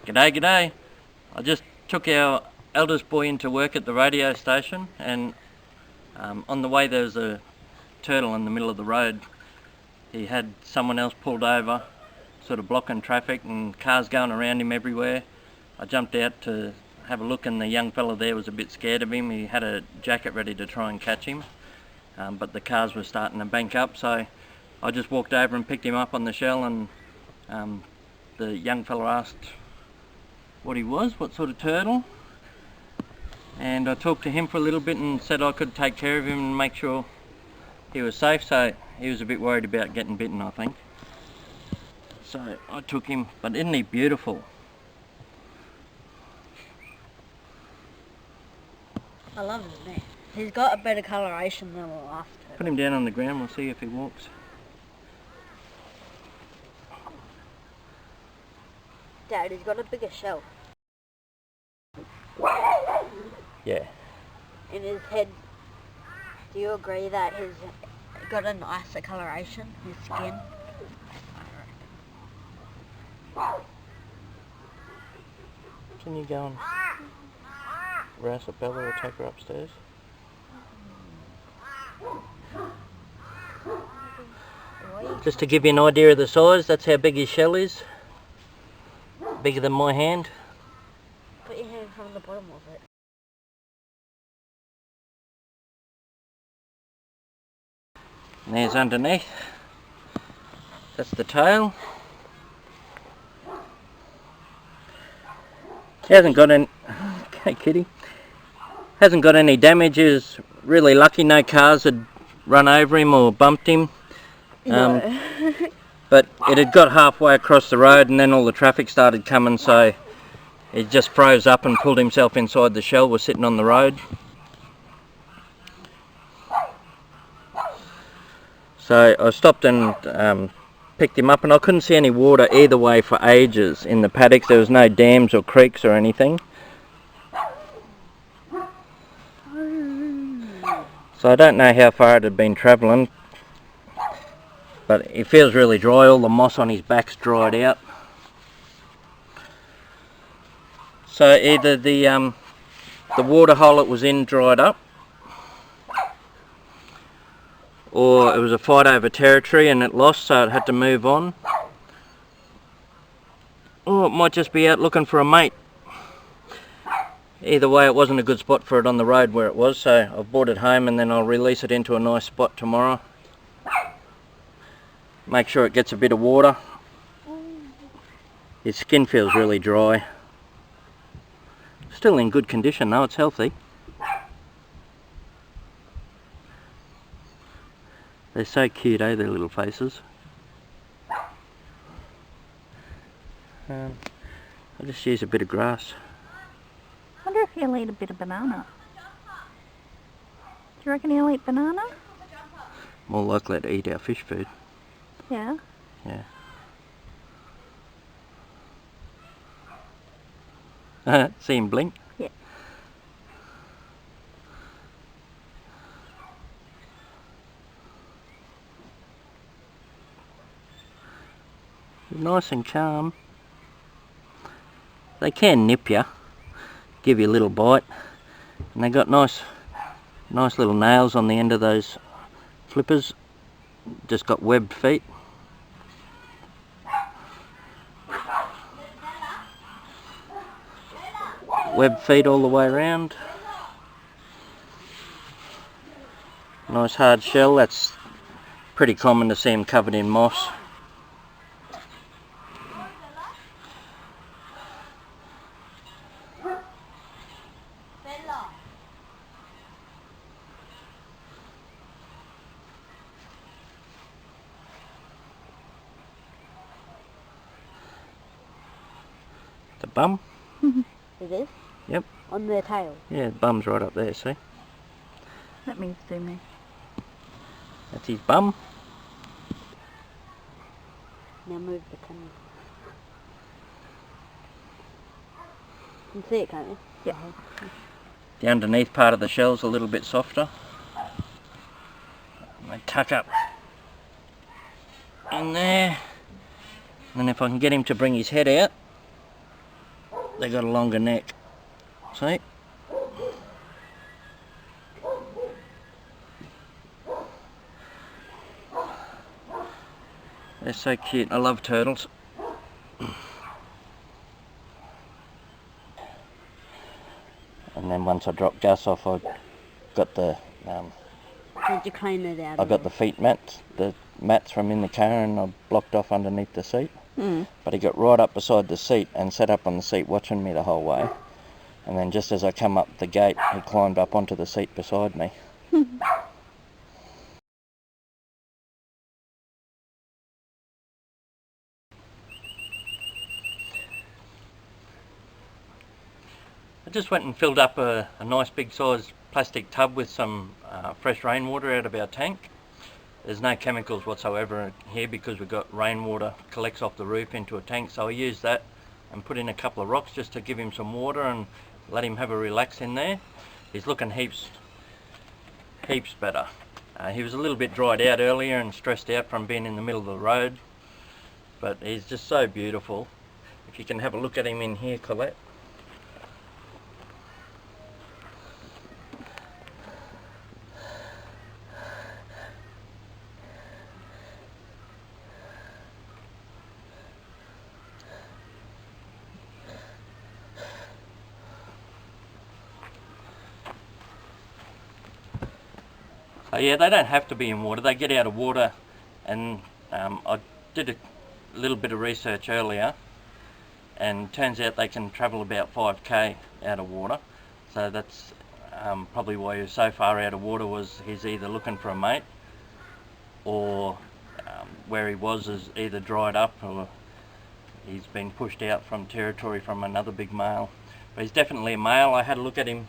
G'day, g'day. I just took our eldest boy into work at the radio station, and on the way there was a turtle in the middle of the road. He had someone else pulled over, sort of blocking traffic and cars going around him everywhere. I jumped out to have a look, and the young fella there was a bit scared of him. He had a jacket ready to try and catch him, but the cars were starting to bank up, so I just walked over and picked him up on the shell, and the young fella asked what he was, what sort of turtle, and I talked to him for a little bit and said I could take care of him and make sure he was safe. So he was a bit worried about getting bitten, I think. So I took him, but isn't he beautiful? I love him there. He's got a better coloration than the last turtle. Put him down on the ground, we'll see if he walks. Dad, he's got a bigger shell. Yeah. In his head, do you agree that he's got a nicer coloration, his skin? Can you go and rouse a Bella or take her upstairs? Just to give you an idea of the size, that's how big his shell is. Bigger than my hand. Put your hand from the bottom of it. And there's underneath. That's the tail. He hasn't got any. Okay, kitty. Hasn't got any damages. Really lucky. No cars had run over him or bumped him. No. But it had got halfway across the road, and then all the traffic started coming, so he just froze up and pulled himself inside the shell. Was sitting on the road. So I stopped and picked him up, and I couldn't see any water either way for ages in the paddocks. There was no dams or creeks or anything. So I don't know how far it had been travelling, but it feels really dry. All the moss on his back's dried out. So either the water hole it was in dried up, or it was a fight over territory and it lost, so it had to move on. Or it might just be out looking for a mate. Either way, it wasn't a good spot for it on the road where it was, so I've brought it home, and then I'll release it into a nice spot tomorrow. Make sure it gets a bit of water. His skin feels really dry. Still in good condition though, it's healthy. They're so cute, eh, their little faces. I'll just use a bit of grass. I wonder if he'll eat a bit of banana. Do you reckon he'll eat banana? More likely to eat our fish food. Yeah. Yeah. See him blink? Yeah. Nice and calm. They can nip you, give you a little bite, and they got nice little nails on the end of those flippers. Just got webbed feet. Webbed feet all the way around. Nice hard shell. That's pretty common to see them covered in moss. The bum? It is? Yep. On their tail? Yeah, the bum's right up there, see? Let me zoom in. That's his bum. Now move the camera. You can see it, can't you? Yeah. The underneath part of the shell's a little bit softer. They tuck up in there. And if I can get him to bring his head out, they got a longer neck. See? They're so cute. I love turtles. And then once I dropped Gus off, I got the Did you clean it out? I got the feet mats, the mats from in the car, and I blocked off underneath the seat. But he got right up beside the seat and sat up on the seat watching me the whole way. And then just as I come up the gate, he climbed up onto the seat beside me. I just went and filled up a nice big size plastic tub with some fresh rainwater out of our tank. There's no chemicals whatsoever here because we've got rainwater collects off the roof into a tank, so I used that and put in a couple of rocks just to give him some water and let him have a relax in there. He's looking heaps better. He was a little bit dried out earlier and stressed out from being in the middle of the road, but he's just so beautiful. If you can have a look at him in here, Collette. Yeah, they don't have to be in water. They get out of water, and I did a little bit of research earlier, and turns out they can travel about 5k out of water. So that's probably why he was so far out of water, was he's either looking for a mate, or where he was is either dried up or he's been pushed out from territory from another big male. But he's definitely a male. I had a look at him.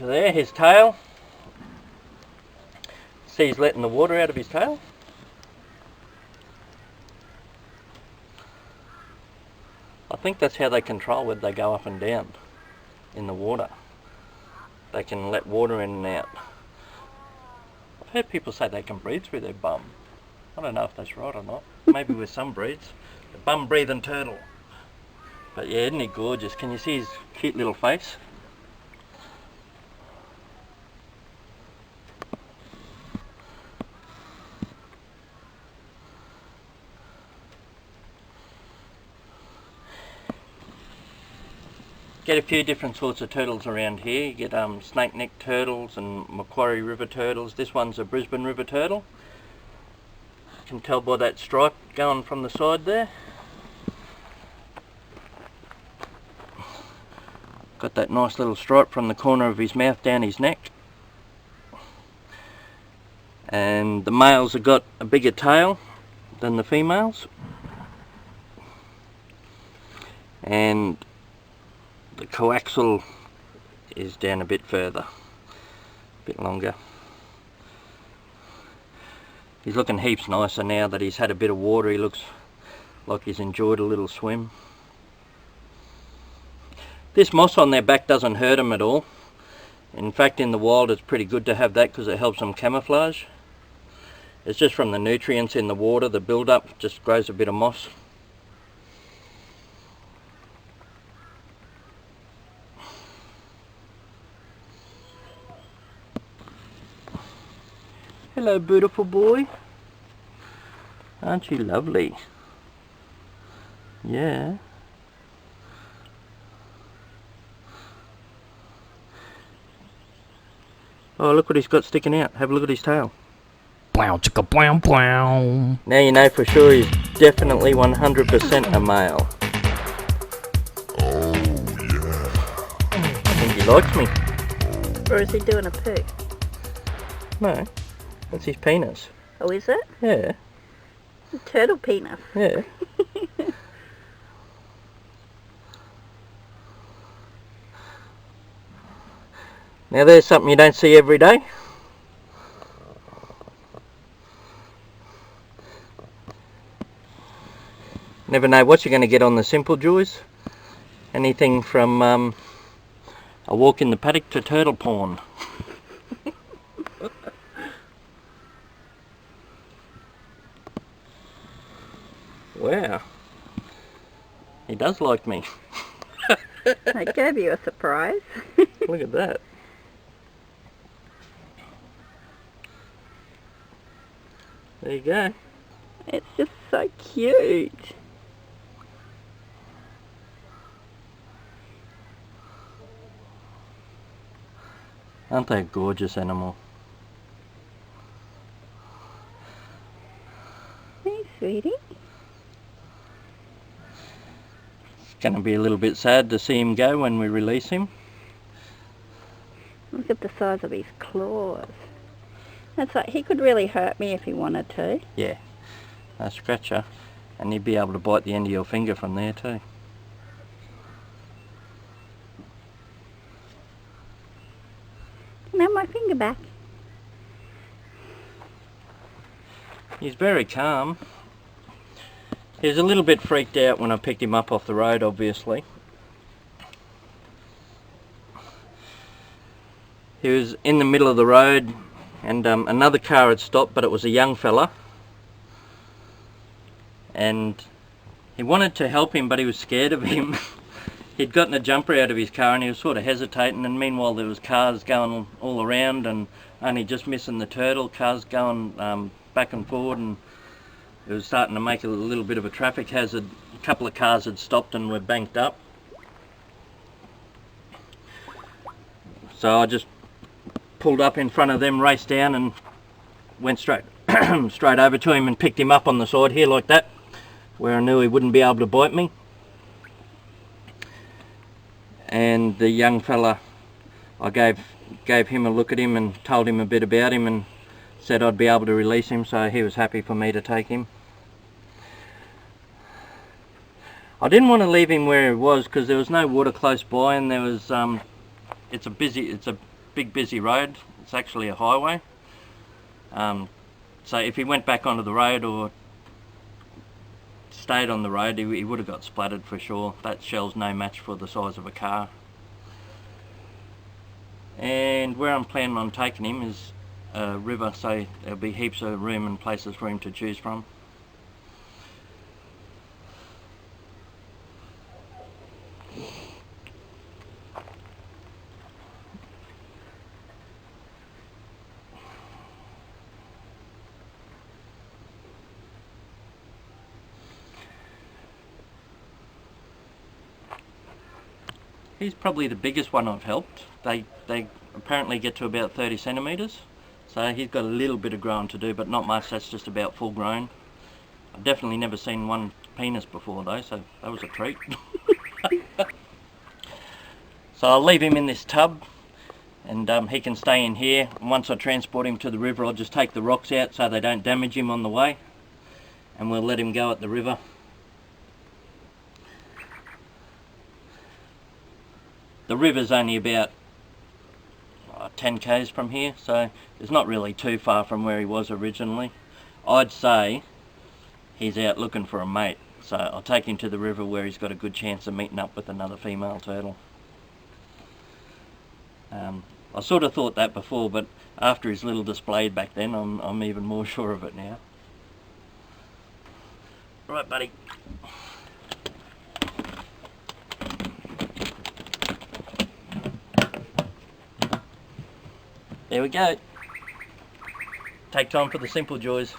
There, his tail. See, he's letting the water out of his tail. I think that's how they control whether they go up and down in the water. They can let water in and out. I've heard people say they can breathe through their bum. I don't know if that's right or not. Maybe with some breeds. The bum breathing turtle. But yeah, isn't he gorgeous? Can you see his cute little face? Get a few different sorts of turtles around here. You get snake neck turtles and Macquarie River turtles. This one's a Brisbane River turtle. You can tell by that stripe going from the side there. Got that nice little stripe from the corner of his mouth down his neck. And the males have got a bigger tail than the females. And the coaxial is down a bit further, a bit longer. He's looking heaps nicer now that he's had a bit of water. He looks like he's enjoyed a little swim. This moss on their back doesn't hurt them at all. In fact, in the wild it's pretty good to have that because it helps them camouflage. It's just from the nutrients in the water, the build-up just grows a bit of moss. Hello, beautiful boy. Aren't you lovely? Yeah. Oh, look what he's got sticking out. Have a look at his tail. Blow, chicka, blow, blow. Now you know for sure he's definitely 100% a male. Oh, yeah. I think he likes me. Or is he doing a poo? No, that's his penis. Oh, is it? Yeah, Turtle penis. yeah. Now there's something you don't see every day. Never know what you're going to get on the Simple Joys. Anything from a walk in the paddock to turtle porn. Wow. He does like me. I gave you a surprise. Look at that. There you go. It's just so cute. Aren't they a gorgeous animal? Hey, sweetie. It's going to be a little bit sad to see him go when we release him. Look at the size of his claws. That's like, he could really hurt me if he wanted to. Yeah, a scratcher, and he'd be able to bite the end of your finger from there too. Can I have my finger back? He's very calm. He was a little bit freaked out when I picked him up off the road, obviously. He was in the middle of the road and another car had stopped, but it was a young fella. And he wanted to help him, but he was scared of him. He'd gotten a jumper out of his car and he was sort of hesitating, and meanwhile there was cars going all around and only just missing the turtle, cars going back and forward, and it was starting to make a little bit of a traffic hazard. A couple of cars had stopped and were banked up. So I just pulled up in front of them, raced down and went straight over to him and picked him up on the side here like that, where I knew he wouldn't be able to bite me. And the young fella, I gave him a look at him and told him a bit about him and said I'd be able to release him, so he was happy for me to take him. I didn't want to leave him where he was because there was no water close by, and there was it's a big busy road. It's actually a highway. So if he went back onto the road or stayed on the road, he would have got splattered for sure. That shell's no match for the size of a car. And where I'm planning on taking him is a river, so there'll be heaps of room and places for him to choose from. He's probably the biggest one I've helped. They apparently get to about 30 centimetres, so he's got a little bit of growing to do, but not much. That's just about full grown. I've definitely never seen one penis before though, so that was a treat. So I'll leave him in this tub, and he can stay in here. And once I transport him to the river, I'll just take the rocks out so they don't damage him on the way, and we'll let him go at the river. The river's only about 10 k's from here, so it's not really too far from where he was originally. I'd say he's out looking for a mate, so I'll take him to the river where he's got a good chance of meeting up with another female turtle. I sort of thought that before, but after his little display back then, I'm even more sure of it now. Right, buddy. There we go. Take time for the simple joys.